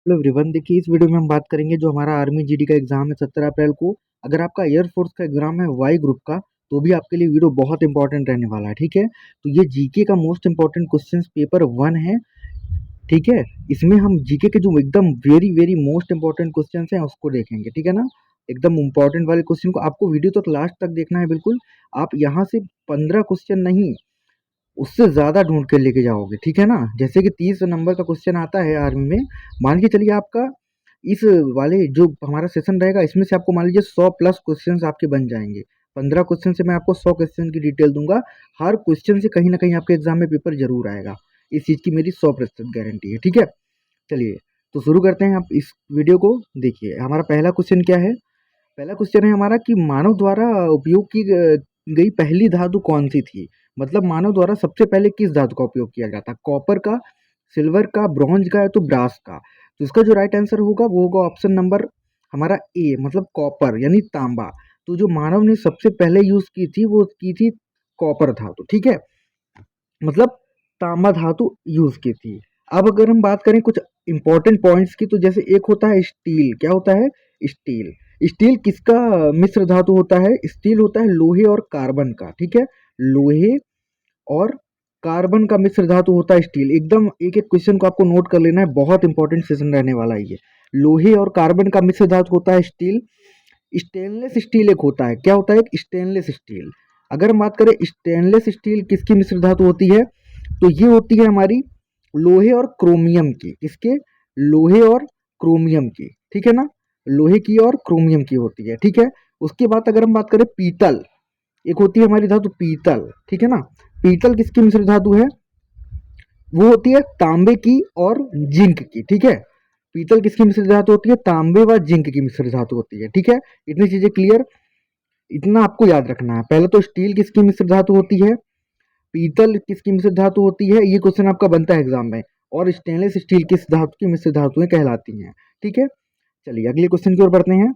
Hello everyone, देखिए इस video में हम बात करेंगे जो हमारा आर्मी जीडी का एग्जाम है 17 अप्रैल को। अगर आपका एयरफोर्स का एग्जाम है वाई ग्रुप का, तो भी आपके लिए वीडियो बहुत इंपॉर्टेंट रहने वाला है। ठीक है, तो ये जीके का मोस्ट इंपॉर्टेंट क्वेश्चंस पेपर 1 है। ठीक है, इसमें हम जीके के जो एकदम very very most important questions हैं उसको देखेंगे। ठीक है ना, एकदम इंपॉर्टेंट वाले क्वेश्चन को आपको वीडियो तक लास्ट तक देखना है। बिल्कुल, आप यहाँ से 15 क्वेश्चन नहीं, उससे ज़्यादा ढूंढ के लेके जाओगे। ठीक है ना, जैसे कि 30 नंबर का क्वेश्चन आता है आर्मी में, मान के चलिए आपका इस वाले जो हमारा सेशन रहेगा इसमें से आपको मान लीजिए 100 प्लस क्वेश्चन आपके बन जाएंगे। 15 क्वेश्चन से मैं आपको 100 क्वेश्चन की डिटेल दूंगा। हर क्वेश्चन से कहीं ना कहीं आपके एग्जाम में पेपर जरूर आएगा, इस चीज़ की मेरी 100% गारंटी है। ठीक है, चलिए तो शुरू करते हैं। आप इस वीडियो को देखिए। हमारा पहला क्वेश्चन क्या है? पहला क्वेश्चन है हमारा कि मानव द्वारा उपयोग की गई पहली धातु कौन सी थी। मतलब मानव द्वारा सबसे पहले किस धातु का उपयोग किया गया था? कॉपर का, सिल्वर का, ब्रॉन्ज का या तो ब्रास का? तो इसका जो राइट आंसर होगा वो होगा ऑप्शन नंबर हमारा ए, मतलब कॉपर यानी तांबा। तो जो मानव ने सबसे पहले यूज की थी वो की थी कॉपर धातु। ठीक है, मतलब तांबा धातु यूज की थी। अब अगर हम बात करें कुछ इंपॉर्टेंट पॉइंट्स की, तो जैसे एक होता है स्टील। क्या होता है? स्टील। स्टील किसका मिश्र धातु होता है? स्टील होता है लोहे और कार्बन का। ठीक है, लोहे और कार्बन का मिश्र धातु होता है स्टील। एकदम एक एक क्वेश्चन को आपको नोट कर लेना है, बहुत इंपॉर्टेंट सेशन रहने वाला है ये। लोहे और कार्बन का मिश्र धातु होता है स्टील। स्टेनलेस स्टील एक होता है। क्या होता है? एक स्टेनलेस स्टील। अगर हम बात करें स्टेनलेस स्टील किसकी मिश्र धातु होती है, तो ये होती है हमारी लोहे और क्रोमियम की। किसके? लोहे और क्रोमियम की। ठीक है ना, लोहे की और क्रोमियम की होती है। ठीक है, उसके बाद अगर हम बात करें पीतल, एक होती है हमारी धातु पीतल। ठीक है ना, पीतल किसकी मिश्र धातु है? वो होती है तांबे की और जिंक की। ठीक है, पीतल किसकी मिश्र धातु होती है? तांबे व जिंक की मिश्र धातु होती है। ठीक है, इतनी चीजें क्लियर, इतना आपको याद रखना है। पहले तो स्टील किसकी मिश्र धातु होती है, पीतल किसकी मिश्र धातु होती है, ये क्वेश्चन आपका बनता है एग्जाम में, और स्टेनलेस स्टील किस धातु की मिश्र धातुएं कहलाती हैं। ठीक है, चलिए अगले क्वेश्चन की ओर बढ़ते हैं।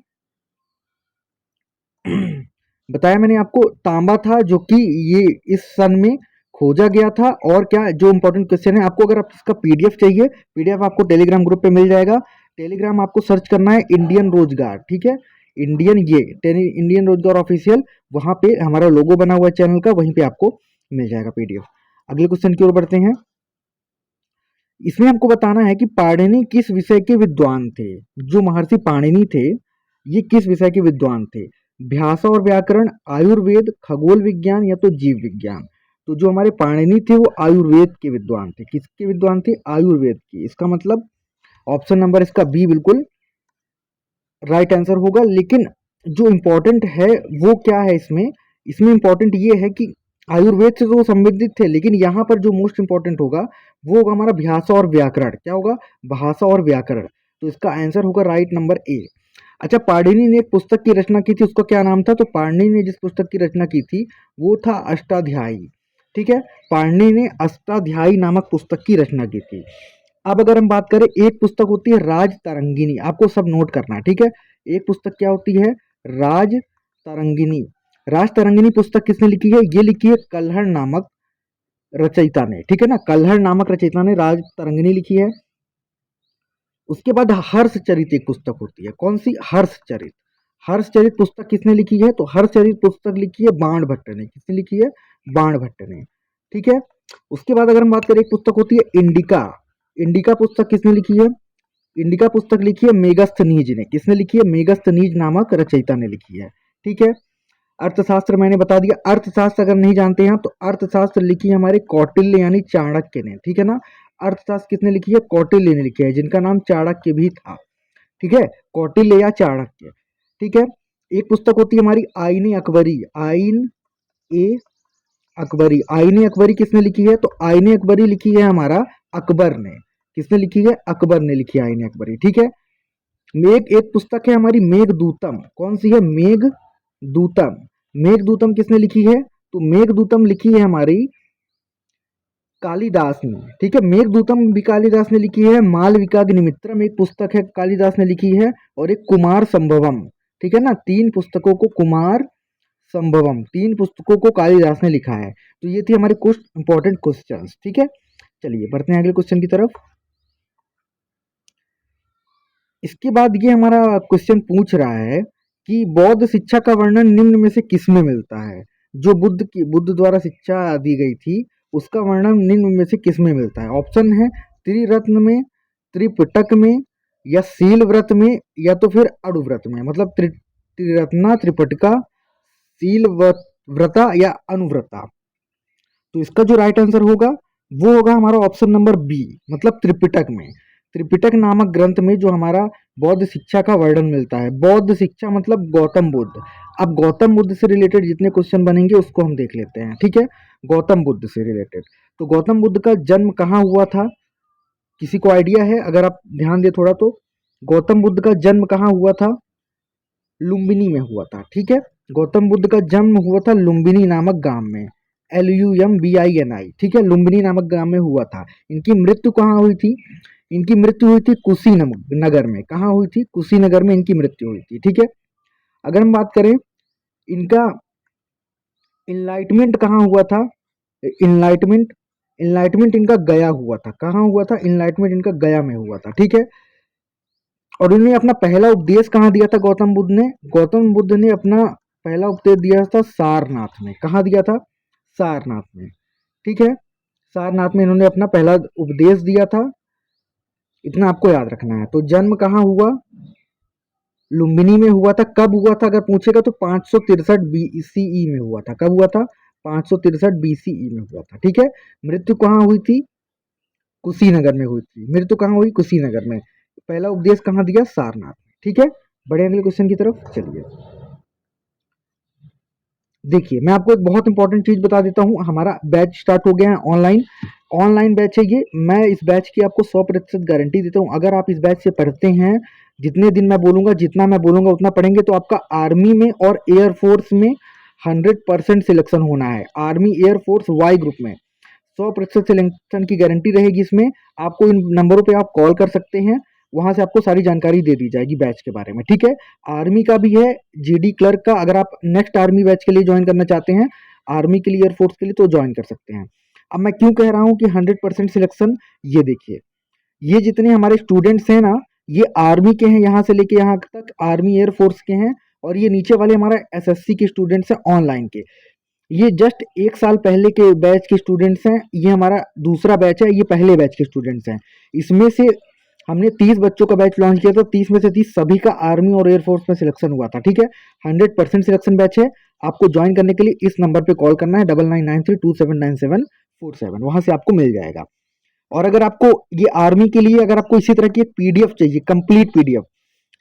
बताया मैंने आपको तांबा था जो कि ये इस सन में खोजा गया था। और क्या जो इंपॉर्टेंट क्वेश्चन है आपको, अगर आप इसका पीडीएफ चाहिए, पीडीएफ आपको टेलीग्राम ग्रुप पे मिल जाएगा। टेलीग्राम आपको सर्च करना है इंडियन रोजगार। ठीक है, इंडियन रोजगार ऑफिशियल, वहां पे हमारा लोगो बना हुआ है चैनल का, वहीं पे आपको मिल जाएगा पीडीएफ। अगले क्वेश्चन की ओर बढ़ते हैं। इसमें हमको बताना है कि पाणिनि किस विषय के विद्वान थे। जो महर्षि पाणिनि थे, ये किस विषय के विद्वान थे? भाषा और व्याकरण, आयुर्वेद, खगोल विज्ञान या तो जीव विज्ञान? तो जो हमारे पाणिनि थे वो आयुर्वेद के विद्वान थे। किसके विद्वान थे? आयुर्वेद की। इसका मतलब ऑप्शन नंबर इसका बी बिल्कुल राइट आंसर होगा। लेकिन जो इम्पोर्टेंट है वो क्या है इसमें? इसमें इम्पोर्टेंट ये है कि आयुर्वेद से तो वो संबंधित थे, लेकिन यहाँ पर जो मोस्ट इम्पोर्टेंट होगा वो होगा हमारा भाषा और व्याकरण। क्या होगा? भाषा और व्याकरण। तो इसका आंसर होगा राइट नंबर ए। अच्छा, पाणिनि ने एक पुस्तक की रचना की थी, उसका क्या नाम था? तो पाणिनि ने जिस पुस्तक की रचना की थी वो था अष्टाध्यायी। ठीक है, पाणिनि ने अष्टाध्यायी नामक पुस्तक की रचना की थी। अब अगर हम बात करें, एक पुस्तक होती है राज तरंगिणी, आपको सब नोट करना है। ठीक है, एक पुस्तक क्या होती है? राज तरंगिणी। राज तरंगिणी पुस्तक किसने लिखी है? ये लिखी है कल्हड़ नामक रचयिता ने। ठीक है ना, कल्हड़ नामक रचयिता ने राज तरंगिणी लिखी है। उसके बाद हर्षचरित एक पुस्तक होती है। कौन सी? हर्षचरित। हर्षचरित पुस्तक किसने लिखी है? तो हर्षचरित पुस्तक लिखी है बाणभट्ट ने। किसने लिखी है? बाणभट्ट ने। ठीक है, उसके बाद अगर हम बात करें, एक पुस्तक होती है इंडिका। इंडिका पुस्तक किसने लिखी है? इंडिका पुस्तक लिखी है मेगस्थनीज ने। किसने लिखी है? मेगस्थनीज नामक रचयिता ने लिखी है। ठीक है, अर्थशास्त्र मैंने बता दिया। अर्थशास्त्र अगर नहीं जानते हैं आप, तो अर्थशास्त्र लिखी है हमारे कौटिल्य यानी चाणक्य ने। ठीक है ना, अर्थशास्त्र किसने लिखी है? कौटिल्य ने लिखी है, जिनका नाम चाणक्य भी था। ठीक है, कौटिल्य या चाणक्य। ठीक है, एक पुस्तक होती है हमारी आईन अकबरी। आईन ए अकबरी। आईन अकबरी किसने लिखी है? तो आईन अकबरी लिखी है हमारा अकबर ने। किसने लिखी है? अकबर ने लिखी है आईन अकबरी। ठीक है, मेघ एक पुस्तक है हमारी मेघदूतम। कौन सी है? मेघदूतम। मेघदूतम किसने लिखी है? तो मेघदूतम लिखी है हमारी कालिदास ने। ठीक है, मेघदूतम भी कालिदास ने लिखी है। मालविकाग्निमित्रम एक पुस्तक है कालिदास ने लिखी है, और एक कुमार संभवम। ठीक है ना, तीन पुस्तकों को कुमार संभवम, तीन पुस्तकों को कालिदास ने लिखा है। तो ये थी हमारे कुछ इंपॉर्टेंट क्वेश्चंस। ठीक है, चलिए बढ़ते हैं अगले क्वेश्चन की तरफ। इसके बाद ये हमारा क्वेश्चन पूछ रहा है कि बौद्ध शिक्षा का वर्णन निम्न में से किसमें मिलता है। जो बुद्ध द्वारा शिक्षा दी गई थी उसका वर्णन निम्न में से किसमें मिलता है। ऑप्शन है त्रिरत्न में, त्रिपिटक में, या सील व्रत में, या तो फिर अणुव्रत में। मतलब त्रिरत्ना, त्रिपिटका, सील व्रता या अनुव्रता। तो इसका जो राइट आंसर होगा वो होगा हमारा ऑप्शन नंबर बी, मतलब त्रिपिटक में। त्रिपिटक नामक ग्रंथ में जो हमारा बौद्ध शिक्षा का वर्णन मिलता है। बौद्ध शिक्षा मतलब गौतम बुद्ध। अब गौतम बुद्ध से रिलेटेड जितने क्वेश्चन बनेंगे उसको हम देख लेते हैं, ठीक है। गौतम बुद्ध से रिलेटेड, तो गौतम बुद्ध का जन्म कहाँ हुआ था, किसी को आइडिया है? अगर आप ध्यान दे थोड़ा तो गौतम बुद्ध का जन्म कहाँ हुआ था? लुम्बिनी में हुआ था, ठीक है। गौतम बुद्ध का जन्म हुआ था लुम्बिनी नामक गांव में, LUMBINI, ठीक है। लुम्बिनी नामक गांव में हुआ था। इनकी मृत्यु कहाँ हुई थी? इनकी मृत्यु हुई थी कुशीनगर में। कहाँ हुई थी? कुशीनगर में इनकी मृत्यु हुई थी, ठीक है। अगर हम बात करें इनका इनलाइटमेंट कहाँ हुआ था? इनलाइटमेंट इनका गया हुआ था। कहाँ हुआ था? इनलाइटमेंट इनका गया में हुआ था, ठीक है। और इन्होंने अपना पहला उपदेश कहाँ दिया था गौतम बुद्ध ने? गौतम बुद्ध ने अपना पहला उपदेश दिया था सारनाथ में। कहाँ दिया था? सारनाथ में, ठीक है। सारनाथ में इन्होंने अपना पहला उपदेश दिया था, इतना आपको याद रखना है। तो जन्म कहाँ हुआ? लुम्बिनी में हुआ था। कब हुआ था अगर पूछेगा तो 563 BCE में हुआ था। कब हुआ था? 563 BCE में हुआ था, ठीक है। मृत्यु कहाँ हुई थी? कुशीनगर में हुई थी। मृत्यु कहाँ हुई? कुशीनगर में। पहला उपदेश कहाँ दिया? सारनाथ में, ठीक है। बड़े अगले क्वेश्चन की तरफ चलिए। देखिए मैं आपको एक बहुत इंपॉर्टेंट चीज बता देता हूँ। हमारा बैच स्टार्ट हो गया है ऑनलाइन। ऑनलाइन बैच है ये। मैं इस बैच की आपको 100% गारंटी देता हूँ। अगर आप इस बैच से पढ़ते हैं, जितने दिन मैं बोलूंगा, जितना मैं बोलूंगा उतना पढ़ेंगे, तो आपका आर्मी में और एयरफोर्स में 100% सिलेक्शन होना है। आर्मी, एयरफोर्स, वाई ग्रुप में 100% सिलेक्शन की गारंटी रहेगी इसमें। आपको इन नंबरों पे आप कॉल कर सकते हैं, वहां से आपको सारी जानकारी दे दी जाएगी बैच के बारे में, ठीक है। आर्मी का भी है, GD क्लर्क का। अगर आप नेक्स्ट आर्मी बैच के लिए ज्वाइन करना चाहते हैं, आर्मी के लिए, एयरफोर्स के लिए, तो ज्वाइन कर सकते हैं। अब मैं क्यों कह रहा हूँ कि 100% सिलेक्शन, ये देखिए, ये जितने हमारे स्टूडेंट्स हैं ना, ये आर्मी के हैं, यहाँ से लेके यहाँ तक आर्मी एयरफोर्स के हैं। और ये नीचे वाले हमारा SSC के स्टूडेंट्स हैं ऑनलाइन के। ये जस्ट एक साल पहले के बैच के स्टूडेंट्स हैं। ये हमारा दूसरा बैच है, ये पहले बैच के स्टूडेंट्स हैं। इसमें से हमने 30 बच्चों का बैच लॉन्च किया था। 30 में से 30 सभी का आर्मी और एयरफोर्स में सिलेक्शन हुआ था, ठीक है। 100% सिलेक्शन बैच है। आपको ज्वाइन करने के लिए इस नंबर पे कॉल करना है, 9993279747। वहां से आपको मिल जाएगा। और अगर आपको ये आर्मी के लिए, अगर आपको इसी तरह की एक PDF चाहिए, कंप्लीट PDF,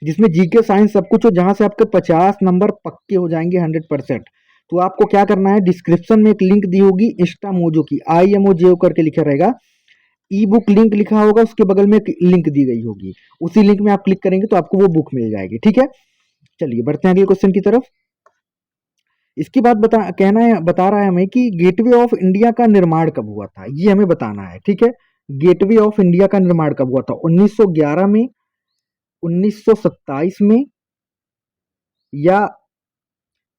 जिसमें GK साइंस सब कुछ हो, जहां से आपके 50 नंबर पक्के हो जाएंगे 100%, तो आपको क्या करना है, डिस्क्रिप्शन में एक लिंक दी होगी इंस्टा मोजो की, IMOJO करके लिखा रहेगा। ई बुक लिंक लिखा होगा, उसके बगल में एक लिंक दी गई होगी। उसी लिंक में आप क्लिक करेंगे तो आपको वो बुक मिल जाएगी, ठीक है। चलिए बढ़ते हैं अगले क्वेश्चन की तरफ। इसके बाद बता रहा है हमें कि गेटवे ऑफ इंडिया का निर्माण कब हुआ था, ये हमें बताना है, ठीक है। गेटवे ऑफ इंडिया का निर्माण कब हुआ था? 1911 में, 1927 में, या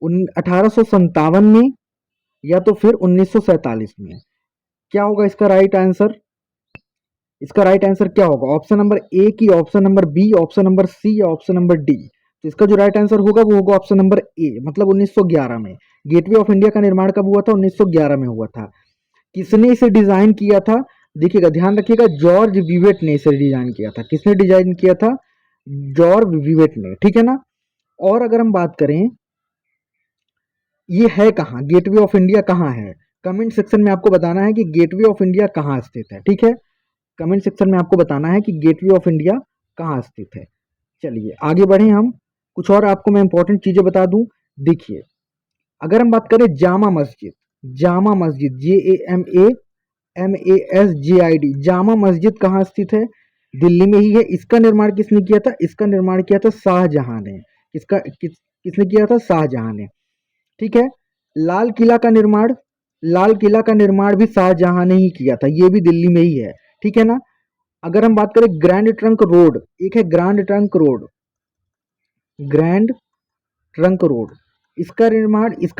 1857 में, या तो फिर 1947 में। क्या होगा इसका राइट आंसर? इसका राइट आंसर क्या होगा? ऑप्शन नंबर ए की, option number B, option number C, या ऑप्शन नंबर डी। तो इसका जो राइट आंसर होगा वो होगा ऑप्शन नंबर ए, मतलब 1911 में। गेटवे ऑफ इंडिया का निर्माण कब हुआ था? 1911 में हुआ था। किसने इसे डिजाइन किया था? देखिएगा, ध्यान रखिएगा, जॉर्ज विवेट ने इसे डिजाइन किया था। किसने डिजाइन किया था? जॉर्ज विवेट ने, ठीक है ना। और अगर हम बात करें, ये है कहाँ, गेटवे ऑफ इंडिया कहाँ है? कमेंट सेक्शन में आपको बताना है कि गेटवे ऑफ इंडिया कहाँ स्थित है, ठीक है। कमेंट सेक्शन में आपको बताना है कि गेटवे ऑफ इंडिया कहाँ स्थित है। चलिए आगे बढ़े हम। कुछ और आपको मैं इंपॉर्टेंट चीजें बता दूं। देखिए, अगर हम बात करें जामा मस्जिद, जामा मस्जिद, JAMAMASJID, जामा मस्जिद कहाँ स्थित है? दिल्ली में ही है। इसका निर्माण किसने किया था? इसका निर्माण किया था शाहजहां ने। किसने किया था? शाहजहां ने, ठीक है। लाल किला का निर्माण, लाल किला का निर्माण भी शाहजहां ने ही किया था, ये भी दिल्ली में ही है, ठीक है ना। अगर हम बात करें ग्रैंड ट्रंक रोड, एक है grand trunk road, grand trunk road, इसका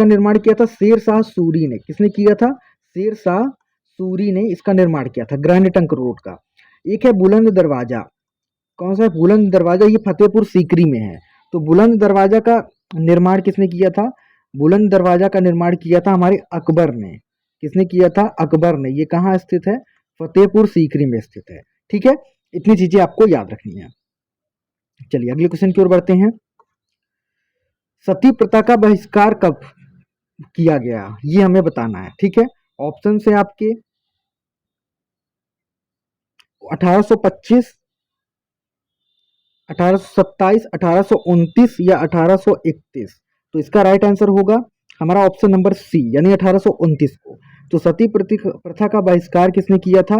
निर्माण किया था शेर शाह सूरी ने। किसने किया था? शेर शाह सूरी ने इसका निर्माण किया था, ग्रैंड ट्रंक रोड का। एक है बुलंद दरवाजा, कौन सा है? बुलंद दरवाजा, ये फतेहपुर सीकरी में है। तो बुलंद दरवाजा का निर्माण किसने किया था? बुलंद दरवाजा का निर्माण किया था हमारे अकबर ने। किसने किया था? अकबर ने। ये कहाँ स्थित है? फतेहपुर सीकरी में स्थित है। ठीक है, इतनी चीजें आपको याद रखनी है। चलिए अगले क्वेश्चन की ओर बढ़ते हैं। सती प्रथा का बहिष्कार कब किया गया, ये हमें बताना है। ठीक है, ऑप्शन है आपके 1825, 1827, 1829 या 1831। तो इसका राइट आंसर होगा हमारा ऑप्शन नंबर सी, यानी 1829 को। तो सती प्रथा का बहिष्कार किसने किया था?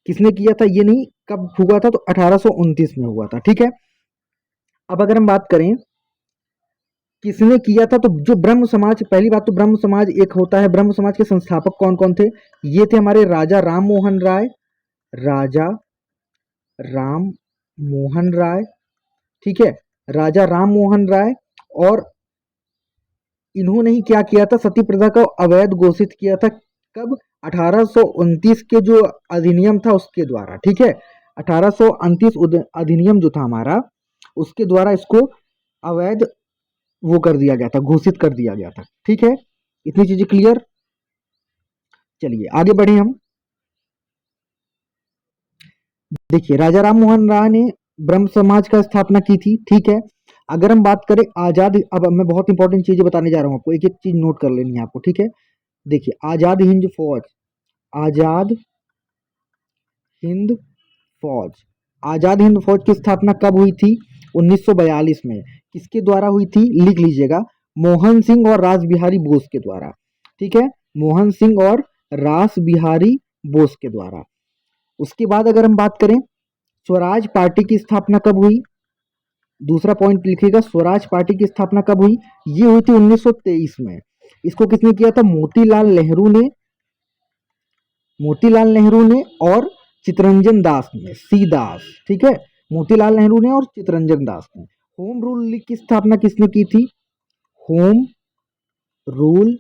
किसने किया था ये नहीं, कब हुआ था? तो 1829 में हुआ था। ठीक है, अब अगर हम बात करें किसने किया था, तो जो ब्रह्म समाज, पहली बात तो ब्रह्म समाज एक होता है। ब्रह्म समाज के संस्थापक कौन कौन थे? ये थे हमारे राजा राम मोहन राय। राजा राम मोहन राय, ठीक है, राजा राम मोहन राय। और इन्होंने ही क्या किया था? सती प्रथा को अवैध घोषित किया था। कब? 1829 के जो अधिनियम था उसके द्वारा। ठीक है, 1829 अधिनियम जो था हमारा, उसके द्वारा इसको अवैध वो कर दिया गया था, घोषित कर दिया गया था। ठीक है, इतनी चीजें क्लियर। चलिए आगे बढ़े हम। देखिए राजा राम मोहन राय ने ब्रह्म समाज का स्थापना की थी। ठीक है, अगर हम बात करें आजाद, अब मैं बहुत इंपॉर्टेंट चीजें बताने जा रहा हूँ आपको, एक एक चीज नोट कर लेनी है आपको। ठीक है, देखिए आजाद हिंद फौज, आजाद हिंद फौज, आजाद हिंद फौज की स्थापना कब हुई थी? 1942 में। किसके द्वारा हुई थी? लिख लीजिएगा, मोहन सिंह और रास बिहारी बोस के द्वारा। ठीक है, मोहन सिंह और रास बिहारी बोस के द्वारा। उसके बाद अगर हम बात करें स्वराज पार्टी की स्थापना कब हुई? दूसरा पॉइंट लिखिएगा, स्वराज पार्टी की स्थापना कब हुई? ये हुई थी 1923 में। इसको किसने किया था? मोतीलाल नेहरू ने, मोतीलाल नेहरू ने और चितरंजन दास ने, सी दास। ठीक है, मोतीलाल नेहरू ने और चितरंजन दास ने। होम रूल लीग की स्थापना किसने की थी? होम रूल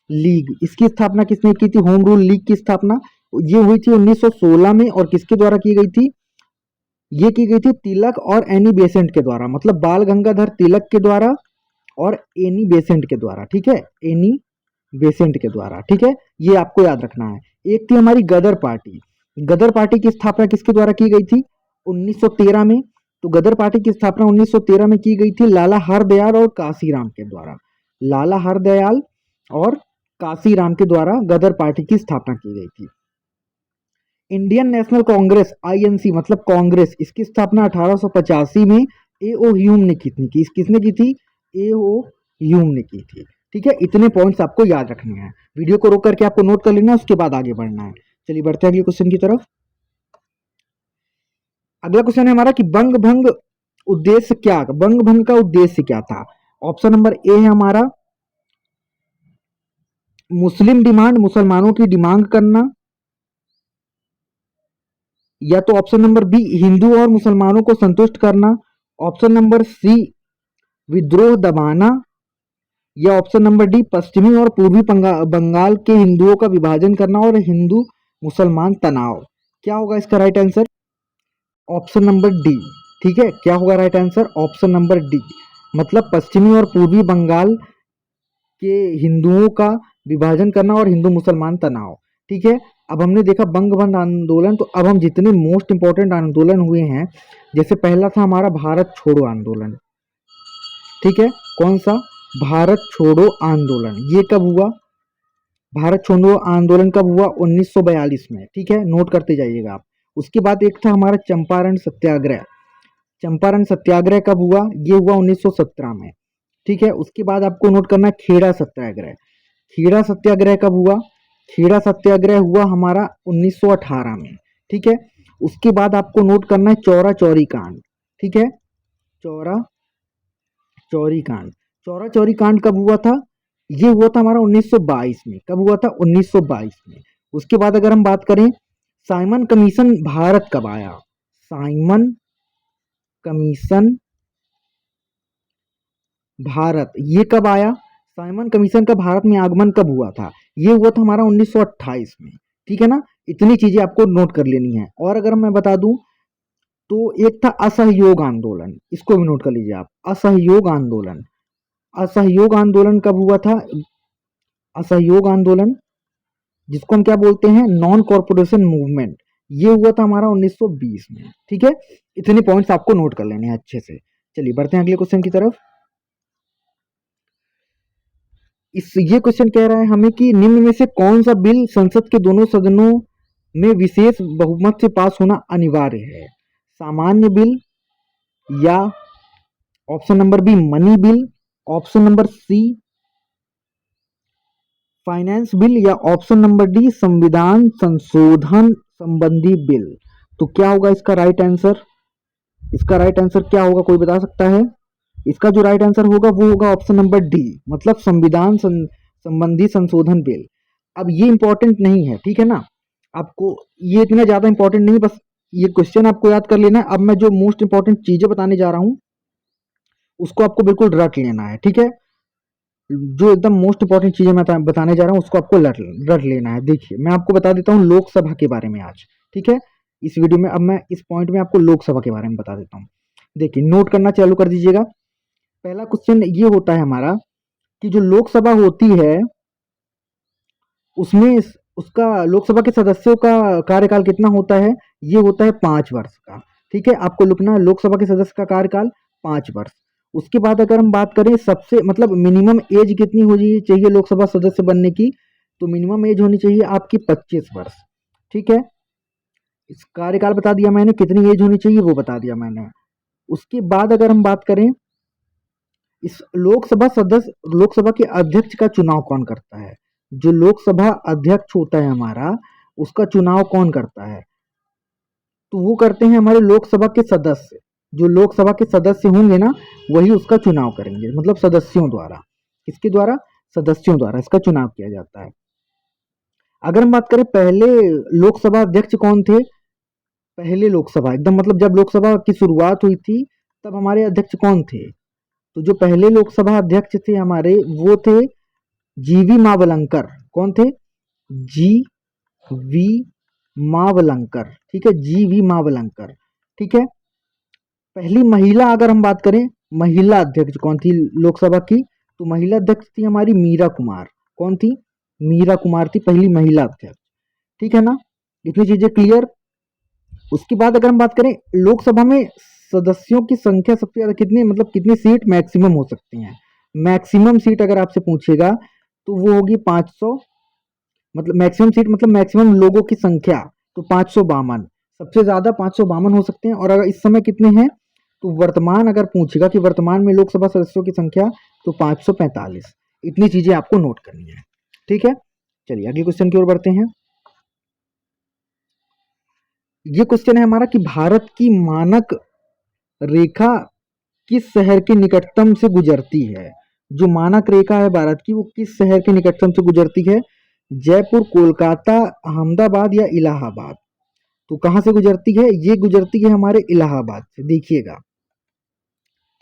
लीग, इसकी स्थापना किसने की थी? होम रूल लीग की स्थापना ये हुई थी 1916 में। और किसके द्वारा की गई थी? ये की गई थी तिलक और एनी बेसेंट के द्वारा, मतलब बाल गंगाधर तिलक के द्वारा और एनी बेसेंट के द्वारा। ठीक है, एनी बेसेंट के द्वारा। ठीक है, ये आपको याद रखना है। एक थी हमारी गदर पार्टी। गदर पार्टी की स्थापना किसके द्वारा की गई थी? 1913 में। तो गदर पार्टी की स्थापना 1913 में की गई थी लाला हरदयाल और काशीराम के द्वारा। लाला हरदयाल और काशीराम के द्वारा गदर पार्टी की स्थापना की गई थी। इंडियन नेशनल कांग्रेस, आईएनसी मतलब कांग्रेस, इसकी स्थापना 1885 में एओ ह्यूम ने की थी। किसने की थी? एओ ह्यूम ने की थी। ठीक है, इतने पॉइंट्स आपको याद रखने हैं। वीडियो को रोक करके आपको नोट कर लेना है, उसके बाद आगे बढ़ना है। चलिए बढ़ते हैं अगले क्वेश्चन की तरफ। अगला क्वेश्चन है हमारा कि बंग भंग उद्देश्य क्या, बंग भंग का उद्देश्य क्या था? ऑप्शन नंबर ए है हमारा मुस्लिम डिमांड, मुसलमानों की डिमांड करना। या तो ऑप्शन नंबर बी हिंदू और मुसलमानों को संतुष्ट करना। ऑप्शन नंबर सी विद्रोह दबाना। या ऑप्शन नंबर डी पश्चिमी और पूर्वी बंगाल के हिंदुओं का विभाजन करना और हिंदू मुसलमान तनाव। क्या होगा इसका right answer? Option number D. ठीक है, क्या होगा right answer? Option number D, मतलब पश्चिमी और पूर्वी बंगाल के हिंदुओं का विभाजन करना और हिंदू मुसलमान तनाव। ठीक है, अब हमने देखा बंग बंद आंदोलन, तो अब हम जितने मोस्ट इंपॉर्टेंट आंदोलन हुए हैं, जैसे पहला था हमारा भारत छोड़ो आंदोलन। ठीक है, कौन सा? भारत छोड़ो आंदोलन। ये कब हुआ? भारत छोड़ो आंदोलन कब हुआ? 1942 में। ठीक है, नोट करते जाइएगा आप। उसके बाद एक था हमारा चंपारण सत्याग्रह। चंपारण सत्याग्रह कब हुआ? ये हुआ 1917 में। ठीक है, उसके बाद आपको नोट करना है खेड़ा सत्याग्रह। खेड़ा सत्याग्रह कब हुआ? खेड़ा सत्याग्रह हुआ हमारा 1918 में। ठीक है, उसके बाद आपको नोट करना है चौरा चौरी कांड। ठीक है, चौरा चौरी कांड। चौरा चौरी कांड कब हुआ था? ये हुआ था हमारा 1922 में। कब हुआ था? 1922 में। उसके बाद अगर हम बात करें साइमन कमीशन भारत कब आया? साइमन कमीशन भारत ये कब आया? साइमन कमीशन का भारत में आगमन कब हुआ था? ये हुआ था हमारा 1928 में। ठीक है ना, इतनी चीजें आपको नोट कर लेनी है। और अगर मैं बता दूं तो एक था असहयोग आंदोलन, इसको भी नोट कर लीजिए आप, असहयोग आंदोलन। असहयोग आंदोलन कब हुआ था? असहयोग आंदोलन, जिसको हम क्या बोलते हैं, नॉन कॉर्पोरेशन मूवमेंट, ये हुआ था हमारा 1920 में। ठीक है, इतने पॉइंट्स आपको नोट कर लेने हैं अच्छे से। चलिए बढ़ते हैं अगले क्वेश्चन की तरफ। ये क्वेश्चन कह रहा है हमें कि निम्न में से कौन सा बिल संसद के दोनों सदनों में विशेष बहुमत से पास होना अनिवार्य है? सामान्य बिल, या option number B money bill, option number C finance bill, या ऑप्शन नंबर डी संविधान संशोधन संबंधी बिल। तो क्या होगा इसका राइट आंसर? इसका राइट आंसर क्या होगा, कोई बता सकता है? इसका जो राइट आंसर होगा वो होगा ऑप्शन नंबर डी, मतलब संविधान संबंधी संशोधन बिल। अब ये इंपॉर्टेंट नहीं है, ठीक है ना, आपको ये इतना ज्यादा इंपॉर्टेंट नहीं, बस ये क्वेश्चन आपको याद कर लेना है। अब मैं जो मोस्ट इंपॉर्टेंट चीजें बताने जा रहा हूं उसको आपको बिल्कुल रट लेना है, ठीक है। जो एकदम मोस्ट इंपॉर्टेंट चीजें मैं बताने जा रहा हूँ उसको आपको रट लेना है। देखिए मैं आपको बता देता हूँ लोकसभा के बारे में आज, ठीक है। इस वीडियो में अब मैं इस पॉइंट में आपको लोकसभा के बारे में बता देता हूँ। देखिए नोट करना चालू कर दीजिएगा। पहला क्वेश्चन ये होता है हमारा कि जो लोकसभा होती है उसमें उसका लोकसभा के सदस्यों का कार्यकाल कितना होता है? ये होता है 5 वर्ष का, ठीक है। आपको लिखना है लोकसभा के सदस्य का कार्यकाल 5 वर्ष। उसके बाद अगर हम बात करें सबसे मतलब मिनिमम एज कितनी होनी चाहिए लोकसभा सदस्य बनने की, तो मिनिमम एज होनी चाहिए आपकी 25 वर्ष, ठीक है। इस कार्यकाल बता दिया मैंने, कितनी एज होनी चाहिए वो बता दिया मैंने। उसके बाद अगर हम बात करें इस लोकसभा के अध्यक्ष का चुनाव कौन करता है? जो लोकसभा अध्यक्ष होता है हमारा उसका चुनाव कौन करता है? तो वो करते हैं हमारे लोकसभा के सदस्य। जो लोकसभा के सदस्य होंगे ना वही उसका चुनाव करेंगे, मतलब सदस्यों द्वारा। किसके द्वारा? सदस्यों द्वारा इसका चुनाव किया जाता है। अगर हम बात करें पहले लोकसभा अध्यक्ष कौन थे, पहले लोकसभा एकदम मतलब जब लोकसभा की शुरुआत हुई थी तब हमारे अध्यक्ष कौन थे? तो जो पहले लोकसभा अध्यक्ष थे हमारे वो थे जीवी मावलंकर। कौन थे? जी वी मावलंकर, ठीक है, जी वी मावलंकर, ठीक है। पहली महिला अगर हम बात करें महिला अध्यक्ष कौन थी लोकसभा की, तो महिला अध्यक्ष थी हमारी मीरा कुमार। कौन थी? मीरा कुमार थी पहली महिला अध्यक्ष, ठीक है ना। इतनी चीजें क्लियर। उसके बाद अगर हम बात करें लोकसभा में सदस्यों की संख्या सबसे ज्यादा कितनी, मतलब कितनी सीट मैक्सिमम हो सकती हैं? मैक्सिमम सीट अगर आपसे पूछेगा तो वो होगी 500, मतलब मैक्सिमम सीट मतलब मैक्सिमम लोगों की संख्या, तो 552। सबसे ज्यादा 552 हो सकते हैं। और अगर इस समय कितने हैं तो वर्तमान अगर पूछेगा कि वर्तमान में लोकसभा सदस्यों की संख्या, तो 545। इतनी चीजें आपको नोट करनी है, ठीक है। चलिए अगले क्वेश्चन की ओर बढ़ते हैं। ये क्वेश्चन है हमारा कि भारत की मानक रेखा किस शहर के निकटतम से गुजरती है? जो मानक रेखा है भारत की वो किस शहर के निकटतम से गुजरती है? जयपुर, कोलकाता, अहमदाबाद या इलाहाबाद? तो कहां से गुजरती है? ये गुजरती है हमारे इलाहाबाद से, देखिएगा,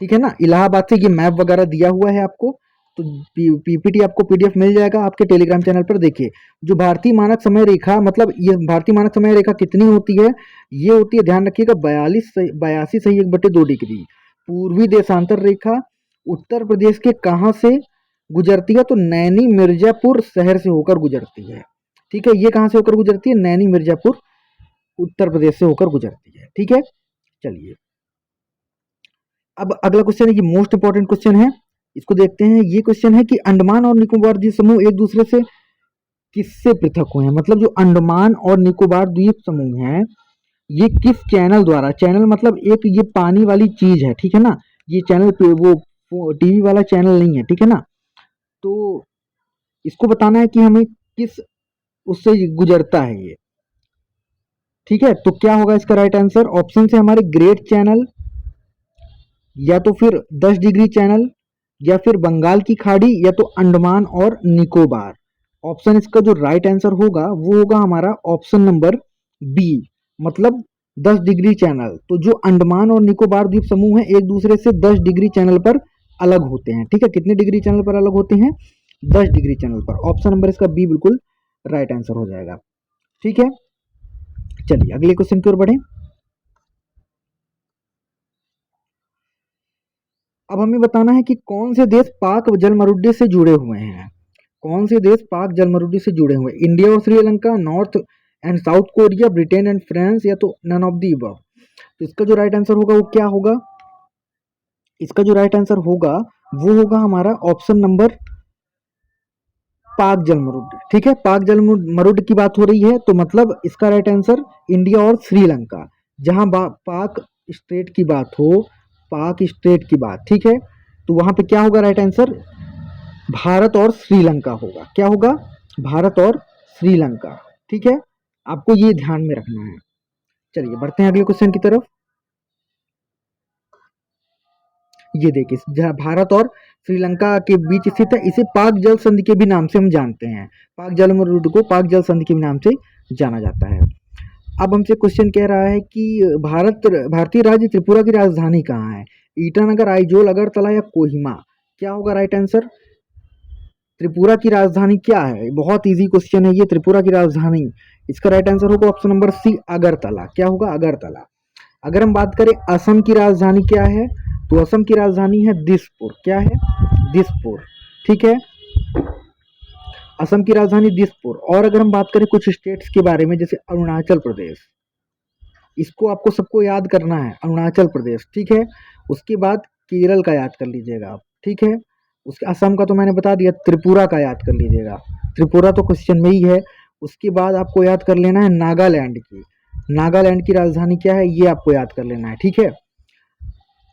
ठीक है ना। इलाहाबाद से ये मैप वगैरह दिया हुआ है आपको, तो पीपीटी आपको पीडीएफ मिल जाएगा आपके टेलीग्राम चैनल पर। देखिए जो भारतीय मानक समय रेखा, मतलब ये भारतीय मानक समय रेखा कितनी होती है? ये होती है, ध्यान रखिएगा, 82 सही 1/2 डिग्री। पूर्वी देशांतर रेखा उत्तर प्रदेश के कहाँ से गुजरती है? तो नैनी मिर्जापुर शहर से होकर गुजरती है, ठीक है। ये कहाँ से होकर गुजरती है? नैनी मिर्जापुर उत्तर प्रदेश से होकर गुजरती है, ठीक है। चलिए अब अगला क्वेश्चन है, ये मोस्ट इंपॉर्टेंट क्वेश्चन है, इसको देखते हैं। ये क्वेश्चन है कि अंडमान और निकोबार द्वीप समूह एक दूसरे से किससे पृथक हुए हैं? मतलब जो अंडमान और निकोबार द्वीप समूह है ये किस चैनल द्वारा, चैनल मतलब एक ये पानी वाली चीज है, ठीक है ना। ये चैनल पे वो टीवी वाला चैनल नहीं है, ठीक है ना। तो इसको बताना है कि हमें किस उससे गुजरता है ये, ठीक है। तो क्या होगा इसका राइट आंसर? ऑप्शन से हमारे ग्रेट चैनल, या तो फिर 10 डिग्री चैनल, या फिर बंगाल की खाड़ी, या तो अंडमान और निकोबार। ऑप्शन इसका जो राइट आंसर होगा वो होगा हमारा ऑप्शन नंबर बी, मतलब 10 डिग्री चैनल। तो जो अंडमान और निकोबार द्वीप समूह है एक दूसरे से 10 डिग्री चैनल पर अलग होते हैं, ठीक है। कितने डिग्री चैनल पर अलग होते हैं? 10 डिग्री चैनल पर। ऑप्शन नंबर इसका बी बिल्कुल राइट आंसर हो जाएगा, ठीक है। चलिए अगले क्वेश्चन की ओर बढ़े। अब हमें बताना है कि कौन से देश पाक जलमरुद्दी से जुड़े हुए हैं। कौन से देश पाक जलमरुद्दी से जुड़े हुए हैं? इंडिया और Sri Lanka, north and south Korea, Britain and France, या तो नन ऑफ दी अबव। तो इसका जो राइट आंसर होगा वो क्या होगा? इसका जो राइट आंसर होगा वो होगा हमारा ऑप्शन नंबर पाक जलमरुद्द। ठीक है, पाक जलमरुद्द की बात हो रही है तो मतलब इसका राइट आंसर इंडिया और श्रीलंका, जहां पाक स्टेट की बात हो, पाक स्टेट की बात, ठीक है, तो वहां पे क्या होगा राइट आंसर? भारत और श्रीलंका होगा। क्या होगा? भारत और श्रीलंका। ठीक है, आपको ये ध्यान में रखना है। चलिए बढ़ते हैं अगले क्वेश्चन की तरफ। ये देखिए, जहाँ भारत और श्रीलंका के बीच स्थित है, इसे पाक जल संधि के भी नाम से हम जानते हैं। पाक जलमरुद्द को पाक जल संधि के भी नाम से जाना जाता है। अब हमसे क्वेश्चन कह रहा है कि भारतीय राज्य त्रिपुरा की राजधानी कहाँ है? ईटानगर, आइजोल, अगरतला या कोहिमा? क्या होगा राइट आंसर? त्रिपुरा की राजधानी क्या है? बहुत इजी क्वेश्चन है ये, त्रिपुरा की राजधानी। इसका राइट आंसर होगा ऑप्शन नंबर सी, अगरतला। क्या होगा? अगरतला। अगर हम बात करें असम की राजधानी क्या है, तो असम की राजधानी है दिसपुर। क्या है? दिसपुर। ठीक है, असम की राजधानी दिसपुर। और अगर हम बात करें कुछ स्टेट्स के बारे में, जैसे अरुणाचल प्रदेश, इसको आपको सबको याद करना है, अरुणाचल प्रदेश। ठीक है, उसके बाद केरल का याद कर लीजिएगा आप। ठीक है, उसके असम का तो मैंने बता दिया, त्रिपुरा का याद कर लीजिएगा, त्रिपुरा तो क्वेश्चन में ही है। उसके बाद आपको याद कर लेना है नागालैंड की, नागालैंड की राजधानी क्या है ये आपको याद कर लेना है। ठीक है,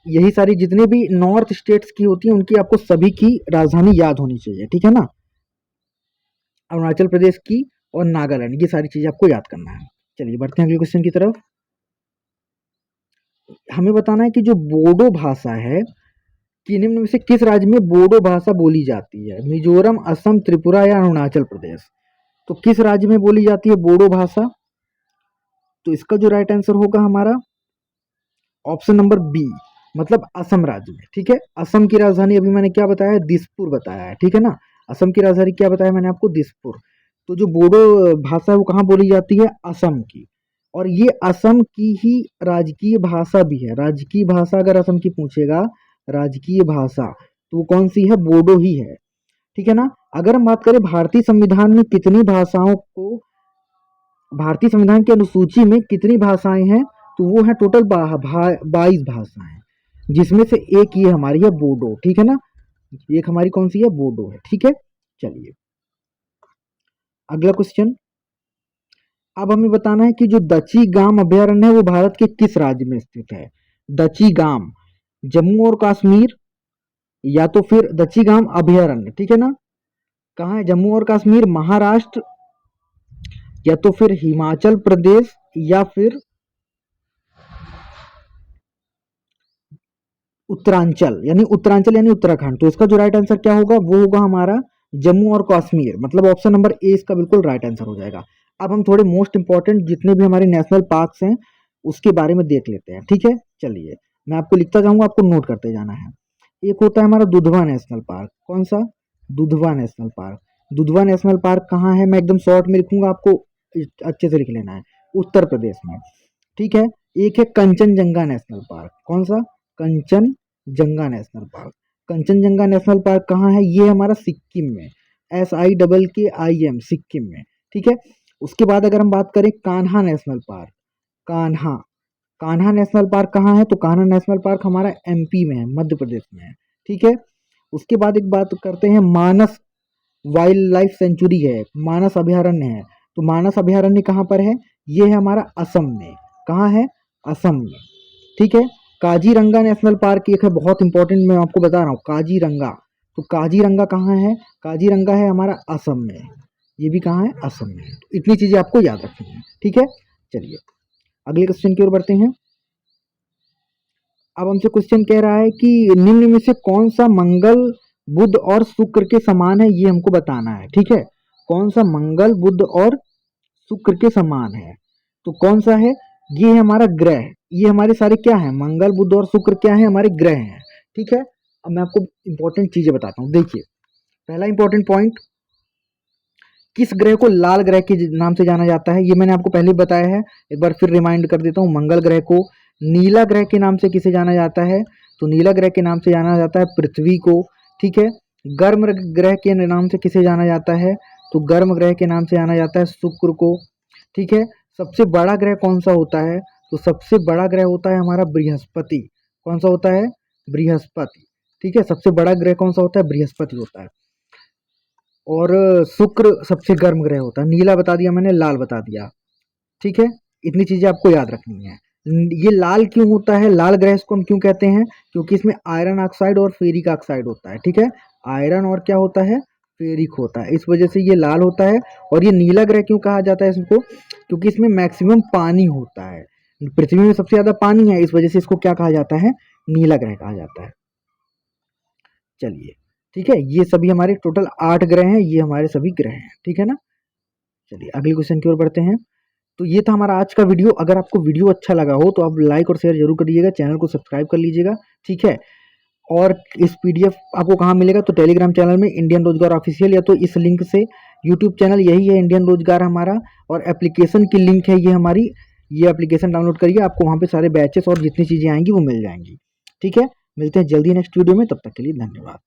यही सारी जितने भी नॉर्थ स्टेट्स की होती हैं उनकी आपको सभी की राजधानी याद होनी चाहिए। ठीक है ना, अरुणाचल प्रदेश की और नागालैंड, ये सारी चीजें आपको याद करना है। चलिए बढ़ते हैं अगले क्वेश्चन की तरफ। हमें बताना है कि जो बोडो भाषा है, कि निम्न में से किस राज्य में बोडो भाषा बोली जाती है? मिजोरम, असम, त्रिपुरा या अरुणाचल प्रदेश? तो किस राज्य में बोली जाती है बोडो भाषा? तो इसका जो राइट आंसर होगा हमारा ऑप्शन नंबर बी, मतलब असम राज्य में। ठीक है, असम की राजधानी अभी मैंने क्या बताया है? दिसपुर बताया है। ठीक है ना, असम की राजधानी क्या बताया मैंने आपको? दिसपुर। तो जो बोडो भाषा है वो कहाँ बोली जाती है? असम की। और ये असम की ही राजकीय भाषा भी है। राजकीय भाषा अगर असम की पूछेगा, राजकीय भाषा, तो वो कौन सी है? बोडो ही है। ठीक है ना, अगर हम बात करें भारतीय संविधान में कितनी भाषाओं को, भारतीय संविधान की अनुसूची में कितनी भाषाएं हैं, तो वो है टोटल 22 भाषाएं, जिसमें से एक ये हमारी है बोडो। ठीक है ना, एक हमारी कौन सी है? बोडो है। ठीक है, चलिए अगला क्वेश्चन। अब हमें बताना है कि जो दची गाम अभयारण्य है वो भारत के किस राज्य में स्थित है? दची गाम, जम्मू और कश्मीर, या तो फिर दची गाम अभयारण्य, ठीक है ना, कहाँ है? जम्मू और कश्मीर, महाराष्ट्र, या तो फिर हिमाचल प्रदेश, या फिर उत्तरांचल यानी उत्तराखंड। तो इसका जो राइट आंसर क्या होगा? वो होगा हमारा जम्मू और कश्मीर, मतलब ऑप्शन नंबर ए इसका बिल्कुल राइट आंसर हो जाएगा। अब हम थोड़े मोस्ट इंपॉर्टेंट जितने भी हमारे नेशनल पार्क्स हैं उसके बारे में देख लेते हैं। ठीक है, चलिए मैं आपको लिखता जाऊंगा, आपको नोट करते जाना है। एक होता है हमारा दुधवा नेशनल पार्क। कौन सा? Dudhwa national park. Dudhwa national park कहाँ है? मैं एकदम शॉर्ट में लिखूंगा, आपको अच्छे से लिख लेना है, उत्तर प्रदेश में। ठीक है, एक है कंचनजंगा नेशनल पार्क। कौन सा? Kanchenjunga national park. Kanchenjunga national park कहाँ है? ये हमारा सिक्किम में, SIKKIM, सिक्किम में। ठीक है, उसके बाद अगर हम बात करें Kanha national park, Kanha, Kanha national park कहाँ है? तो कान्हा नेशनल पार्क हमारा MP में है, मध्य प्रदेश में है। ठीक है, उसके बाद एक बात करते हैं, मानस वाइल्ड लाइफ सेंचुरी है, मानस अभयारण्य है। तो मानस अभयारण्य कहाँ पर है? ये है हमारा असम में। कहाँ है? असम में। ठीक है, काजीरंगा नेशनल पार्क एक है, बहुत इंपॉर्टेंट, मैं आपको बता रहा हूँ, काजीरंगा। तो काजीरंगा कहाँ है? काजीरंगा है हमारा असम में। ये भी कहाँ है? असम में। तो इतनी चीजें आपको याद रखनी है। ठीक है, चलिए अगले क्वेश्चन की ओर बढ़ते हैं। अब हमसे क्वेश्चन कह रहा है कि निम्न में से कौन सा मंगल, बुध और शुक्र के समान है, ये हमको बताना है। ठीक है, कौन सा मंगल, बुध और शुक्र के समान है? तो कौन सा है? ये है हमारा ग्रह। ये हमारे सारे क्या है? मंगल, बुध और शुक्र क्या है? हमारे ग्रह हैं। ठीक है, अब मैं आपको इंपॉर्टेंट चीजें बताता हूँ। देखिए, पहला इंपॉर्टेंट पॉइंट, किस ग्रह को लाल ग्रह के नाम से जाना जाता है? ये मैंने आपको पहले ही बताया है, एक बार फिर रिमाइंड कर देता हूँ। मंगल ग्रह को नीला ग्रह के नाम से किसे जाना जाता है? तो नीला ग्रह के नाम से जाना जाता है पृथ्वी को। ठीक है, गर्म ग्रह के नाम से किसे जाना जाता है, तो गर्म ग्रह के नाम से जाना जाता है शुक्र को। ठीक है, सबसे बड़ा ग्रह कौन सा होता है, तो सबसे बड़ा ग्रह होता है हमारा बृहस्पति। कौन सा होता है, बृहस्पति। ठीक है, सबसे बड़ा ग्रह कौन सा होता है, बृहस्पति होता है। और शुक्र सबसे गर्म ग्रह होता है। नीला बता दिया मैंने, लाल बता दिया। ठीक है, इतनी चीजें आपको याद रखनी है। ये लाल क्यों होता है, लाल ग्रह इसको हम क्यों कहते हैं, क्योंकि इसमें आयरन ऑक्साइड और फेरिक ऑक्साइड होता है। ठीक है, आयरन और क्या होता है, फेरिक होता है, इस वजह से ये लाल होता है। और ये नीला ग्रह क्यों कहा जाता है इसको, क्योंकि इसमें मैक्सिमम पानी होता है। पृथ्वी में सबसे ज्यादा पानी है, इस वजह से इसको क्या कहा जाता है, नीला ग्रह कहा जाता है। चलिए ठीक है, ये सभी हमारे टोटल 8 ग्रह हैं, ये हमारे सभी ग्रह हैं। ठीक है ना, चलिए अगले क्वेश्चन की ओर बढ़ते हैं। तो ये था हमारा आज का वीडियो। अगर आपको वीडियो अच्छा लगा हो तो आप लाइक और शेयर जरूर करिएगा, चैनल को सब्सक्राइब कर लीजिएगा। ठीक है, और इस पीडीएफ आपको कहाँ मिलेगा, तो टेलीग्राम चैनल में इंडियन रोजगार ऑफिशियल, या तो इस लिंक से, यूट्यूब चैनल यही है इंडियन रोजगार हमारा, और एप्लीकेशन की लिंक है ये हमारी, ये एप्लीकेशन डाउनलोड करिए, आपको वहाँ पे सारे बैचेस और जितनी चीज़ें आएंगी वो मिल जाएंगी। ठीक है, मिलते हैं जल्दी नेक्स्ट वीडियो में, तब तक के लिए धन्यवाद।